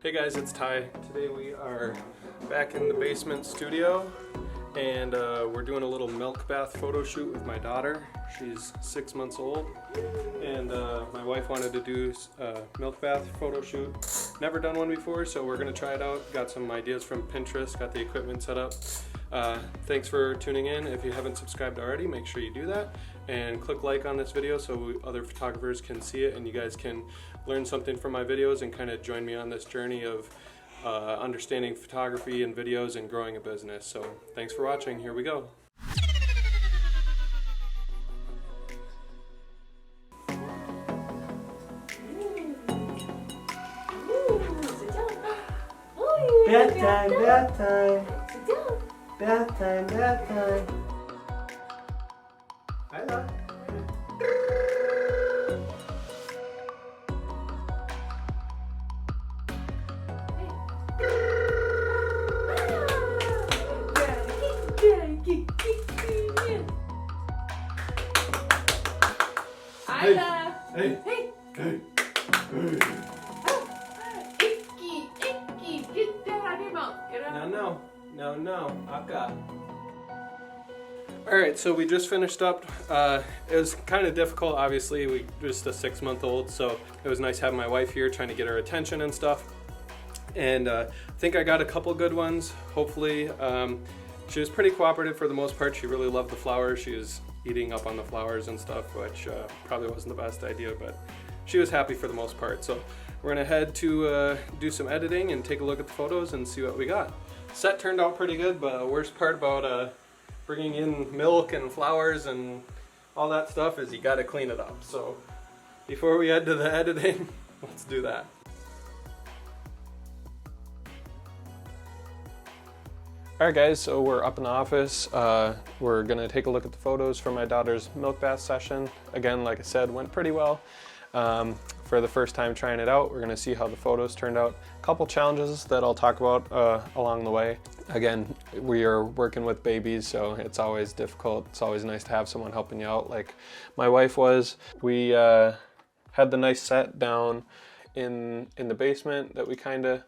Hey guys, it's Ty. Today we are back in the basement studio and we're doing a little milk bath photo shoot with my daughter. She's 6 months old and my wife wanted to do a milk bath photo shoot. Never done one before, so we're gonna try it out. Got some ideas from Pinterest, got the equipment set up. Thanks for tuning in. If you haven't subscribed already, make sure you do that and click like on this video so other photographers can see it and you guys can learn something from my videos and kind of join me on this journey of understanding photography and videos and growing a business. So thanks for watching. Here we go. Bath time, bath time. Bath time, bath time. Hi, love. Hey, hey, hey, hey. Get that out of your mouth. Get it out. No, Aka. Alright, so we just finished up. It was kind of difficult, obviously. We just a 6-month-old, so it was nice having my wife here trying to get her attention and stuff. And I think I got a couple good ones, hopefully. She was pretty cooperative for the most part. She really loved the flowers. She was eating up on the flowers and stuff, which probably wasn't the best idea, but she was happy for the most part. So we're gonna head to do some editing and take a look at the photos and see what we got. Set turned out pretty good, but the worst part about bringing in milk and flowers and all that stuff is you gotta clean it up. So before we head to the editing, let's do that. Alright guys, so we're up in the office. We're gonna take a look at the photos from my daughter's milk bath session. Again, like I said, went pretty well. For the first time trying it out, we're gonna see how the photos turned out. A couple challenges that I'll talk about along the way. Again, we are working with babies, so it's always difficult. It's always nice to have someone helping you out like my wife was. We had the nice set down in the basement that we kind of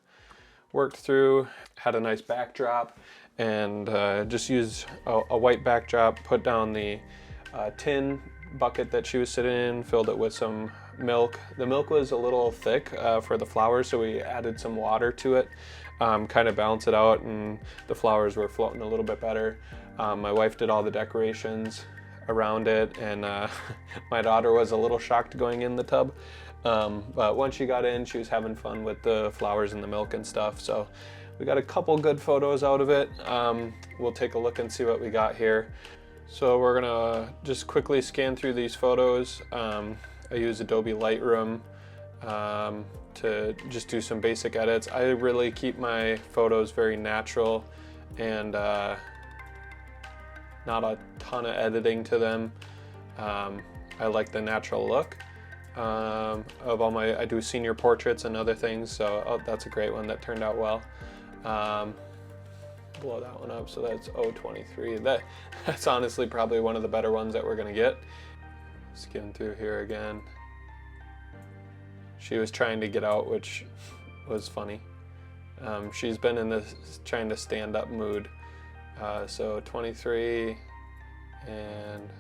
worked through, had a nice backdrop, and just used a white backdrop, put down the tin bucket that she was sitting in, filled it with some milk. The milk was a little thick for the flowers, so we added some water to it, kind of balance it out, and the flowers were floating a little bit better. My wife did all the decorations around it, and my daughter was a little shocked going in the tub. But once she got in, she was having fun with the flowers and the milk and stuff. So we got a couple good photos out of it. We'll take a look and see what we got here. So we're gonna just quickly scan through these photos. I use Adobe Lightroom to just do some basic edits. I really keep my photos very natural and not a ton of editing to them. I like the natural look. Of all my, I do senior portraits and other things, so that's a great one that turned out well. Blow that one up, so that's 023. That's honestly probably one of the better ones that we're gonna get. Skim through here again. She was trying to get out, which was funny. She's been in this trying to stand up mood. So 23 and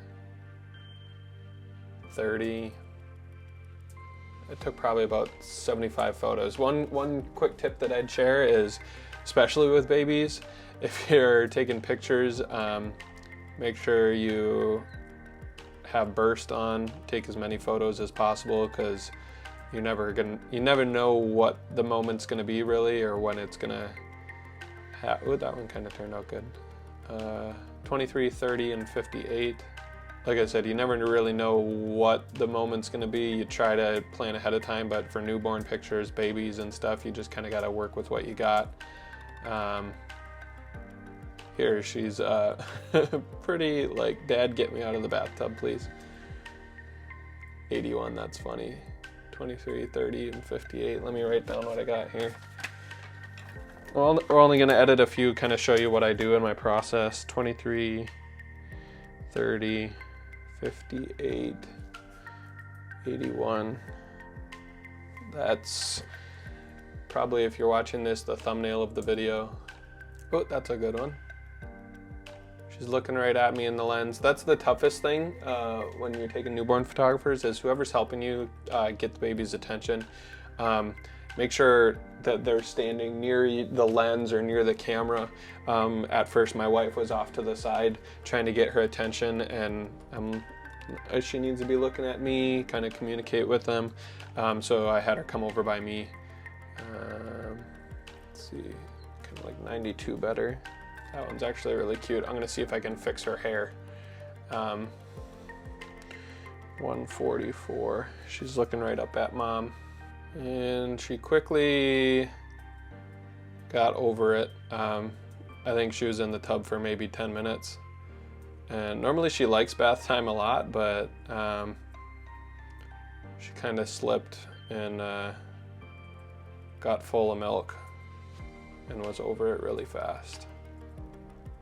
30. It took probably about 75 photos. One quick tip that I'd share is, especially with babies, if you're taking pictures, make sure you have burst on. Take as many photos as possible, because you never know what the moment's gonna be really, or when it's gonna happen. Ooh, that one kind of turned out good. 23, 30, and 58. Like I said, you never really know what the moment's gonna be. You try to plan ahead of time, but for newborn pictures, babies and stuff, you just kind of gotta work with what you got. Here she's pretty like, Dad, get me out of the bathtub, please. 81, that's funny. 23, 30, and 58. Let me write down what I got here. Well, we're only gonna edit a few, kind of show you what I do in my process. 23, 30, 58, 81. That's probably if you're watching this, the thumbnail of the video. Oh, that's a good one. She's looking right at me in the lens. That's the toughest thing when you're taking newborn photographers, is whoever's helping you get the baby's attention. Make sure that they're standing near the lens or near the camera. At first, my wife was off to the side trying to get her attention, and she needs to be looking at me, kind of communicate with them. So I had her come over by me. Let's see, kind of like 92 better. That one's actually really cute. I'm gonna see if I can fix her hair. 144. She's looking right up at mom. And she quickly got over it. I think she was in the tub for maybe 10 minutes. And normally she likes bath time a lot, but she kind of slipped and got full of milk and was over it really fast.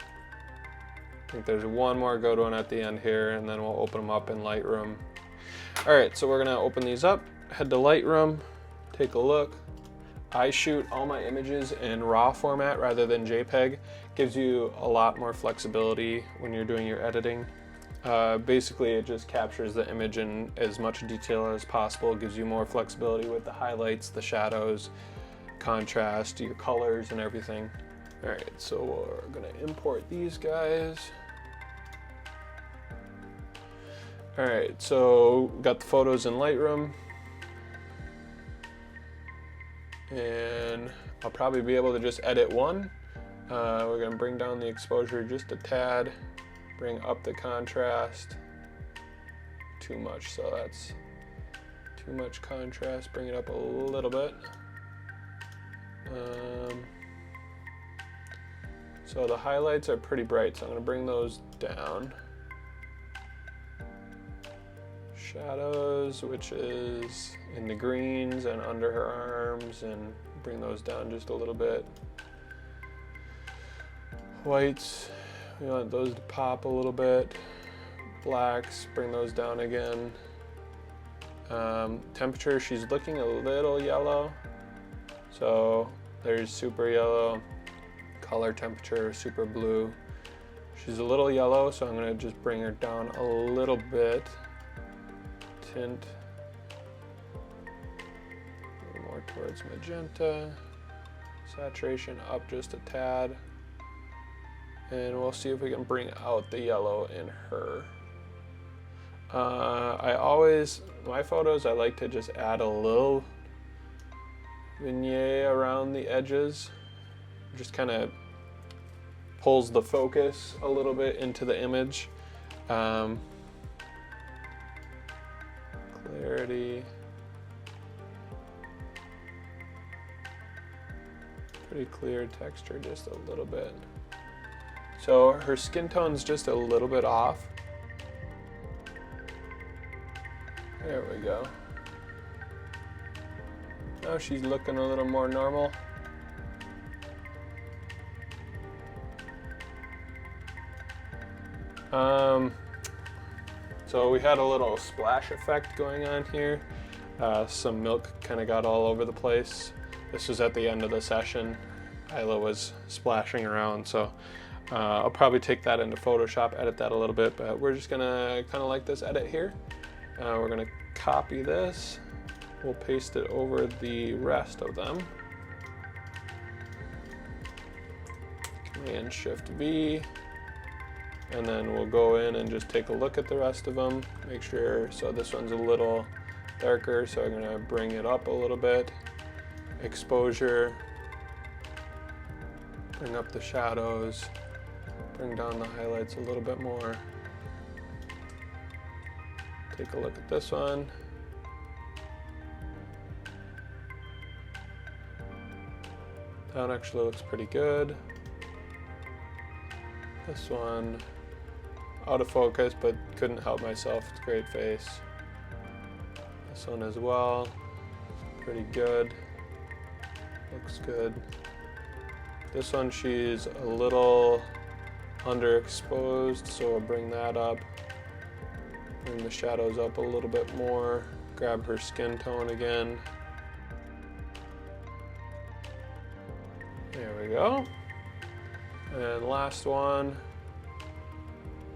I think there's one more good one at the end here, and then we'll open them up in Lightroom. All right, so we're gonna open these up, head to Lightroom, take a look. I shoot all my images in RAW format rather than JPEG. Gives you a lot more flexibility when you're doing your editing. Basically, it just captures the image in as much detail as possible. It gives you more flexibility with the highlights, the shadows, contrast, your colors, and everything. All right, so we're gonna import these guys. All right, so got the photos in Lightroom. And I'll probably be able to just edit one. We're gonna bring down the exposure just a tad, bring up the contrast. Too much, so that's too much contrast. Bring it up a little bit. So the highlights are pretty bright, so I'm gonna bring those down. Shadows, which is in the greens and under her arms, and bring those down just a little bit. Whites, we want those to pop a little bit. Blacks, bring those down again. Temperature, she's looking a little yellow. So there's super yellow. Color temperature, super blue. She's a little yellow, so I'm gonna just bring her down a little bit. Tint. A little more towards magenta. Saturation up just a tad. And we'll see if we can bring out the yellow in her. My photos, I like to just add a little vignette around the edges. Just kind of pulls the focus a little bit into the image. Clarity. Pretty clear texture, just a little bit. So her skin tone's just a little bit off. There we go. Now she's looking a little more normal. So we had a little splash effect going on here. Some milk kind of got all over the place. This was at the end of the session. Isla was splashing around, so I'll probably take that into Photoshop, edit that a little bit, but we're just gonna kind of like this edit here. We're gonna copy this. We'll paste it over the rest of them. Command Shift V. And then we'll go in and just take a look at the rest of them. Make sure, so this one's a little darker, so I'm gonna bring it up a little bit. Exposure. Bring up the shadows. Bring down the highlights a little bit more. Take a look at this one. That one actually looks pretty good. This one, out of focus, but couldn't help myself. It's a great face. This one as well, pretty good. Looks good. This one, she's a little underexposed, so we'll bring that up. Bring the shadows up a little bit more. Grab her skin tone again. There we go. And last one.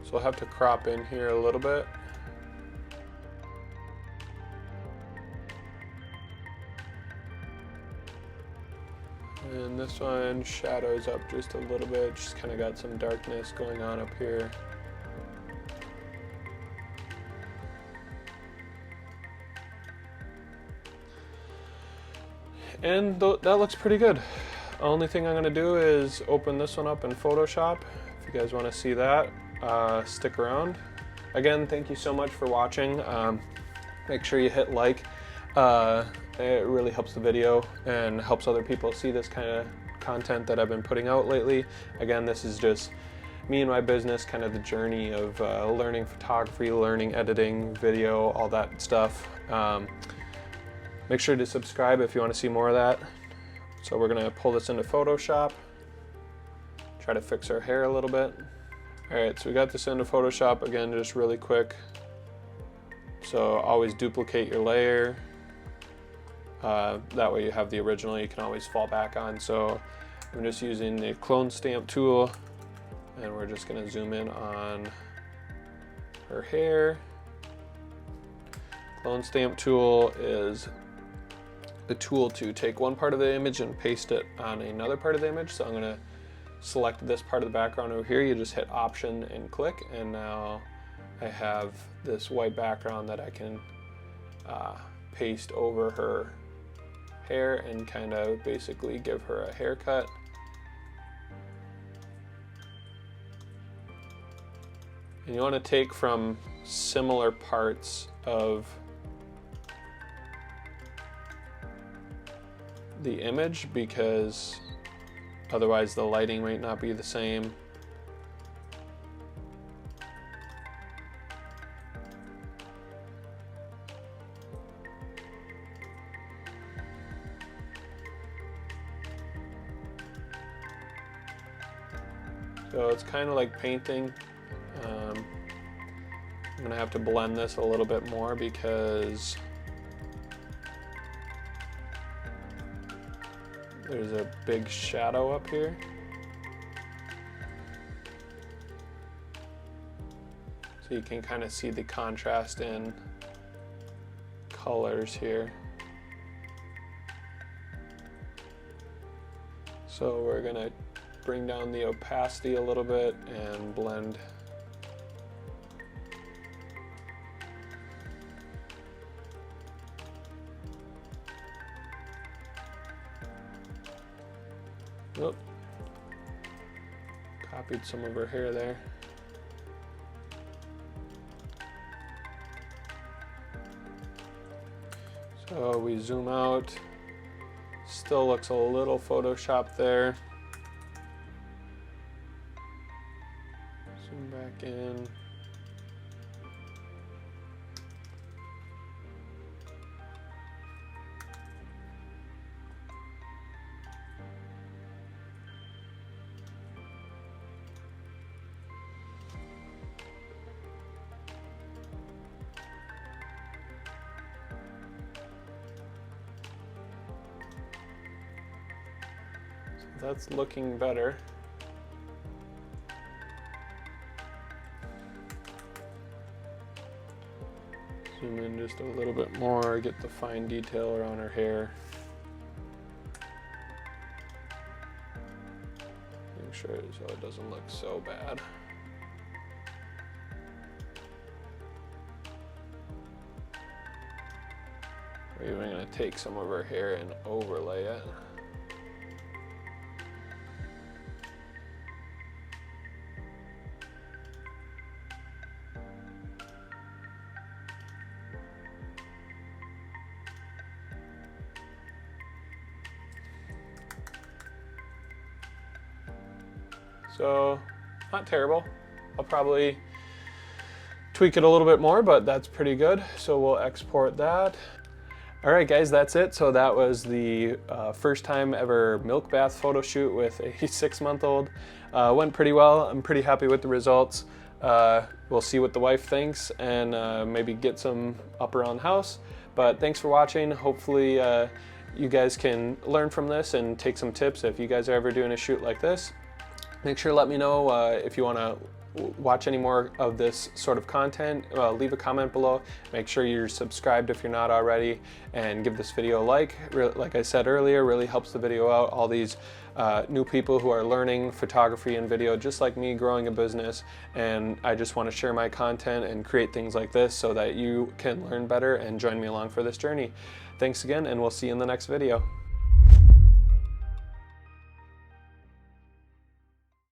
So I'll have to crop in here a little bit. And this one shadows up just a little bit, just kind of got some darkness going on up here. And that looks pretty good. Only thing I'm gonna do is open this one up in Photoshop. If you guys wanna see that, stick around. Again, thank you so much for watching. Make sure you hit like. It really helps the video and helps other people see this kind of content that I've been putting out lately. Again, this is just me and my business, kind of the journey of learning photography, learning editing, video, all that stuff. Make sure to subscribe if you want to see more of that. So we're gonna pull this into Photoshop, try to fix our hair a little bit. All right, so we got this into Photoshop, again, just really quick. So always duplicate your layer. That way you have the original you can always fall back on. So I'm just using the clone stamp tool, and we're just gonna zoom in on her hair. Clone stamp tool is the tool to take one part of the image and paste it on another part of the image. So I'm gonna select this part of the background over here. You just hit Option and click, and now I have this white background that I can paste over her hair and kind of basically give her a haircut. And you want to take from similar parts of the image, because otherwise the lighting might not be the same. So it's kind of like painting. I'm gonna have to blend this a little bit more because there's a big shadow up here. So you can kind of see the contrast in colors here. So we're gonna bring down the opacity a little bit and blend. Oop. Copied some of her hair there. So we zoom out. Still looks a little Photoshopped there. Zoom back in. That's looking better. Zoom in just a little bit more, get the fine detail around her hair. Make sure so it doesn't look so bad. We're even going to take some of her hair and overlay it. So, not terrible. I'll probably tweak it a little bit more, but that's pretty good. So we'll export that. All right, guys, that's it. So that was the first time ever milk bath photo shoot with a 6-month-old. Went pretty well. I'm pretty happy with the results. We'll see what the wife thinks and maybe get some up around the house. But thanks for watching. Hopefully you guys can learn from this and take some tips if you guys are ever doing a shoot like this. Make sure to let me know if you want to watch any more of this sort of content. Leave a comment below. Make sure you're subscribed if you're not already, and give this video a like. Like I said earlier, really helps the video out. All these new people who are learning photography and video just like me, growing a business, and I just want to share my content and create things like this so that you can learn better and join me along for this journey. Thanks again, and we'll see you in the next video.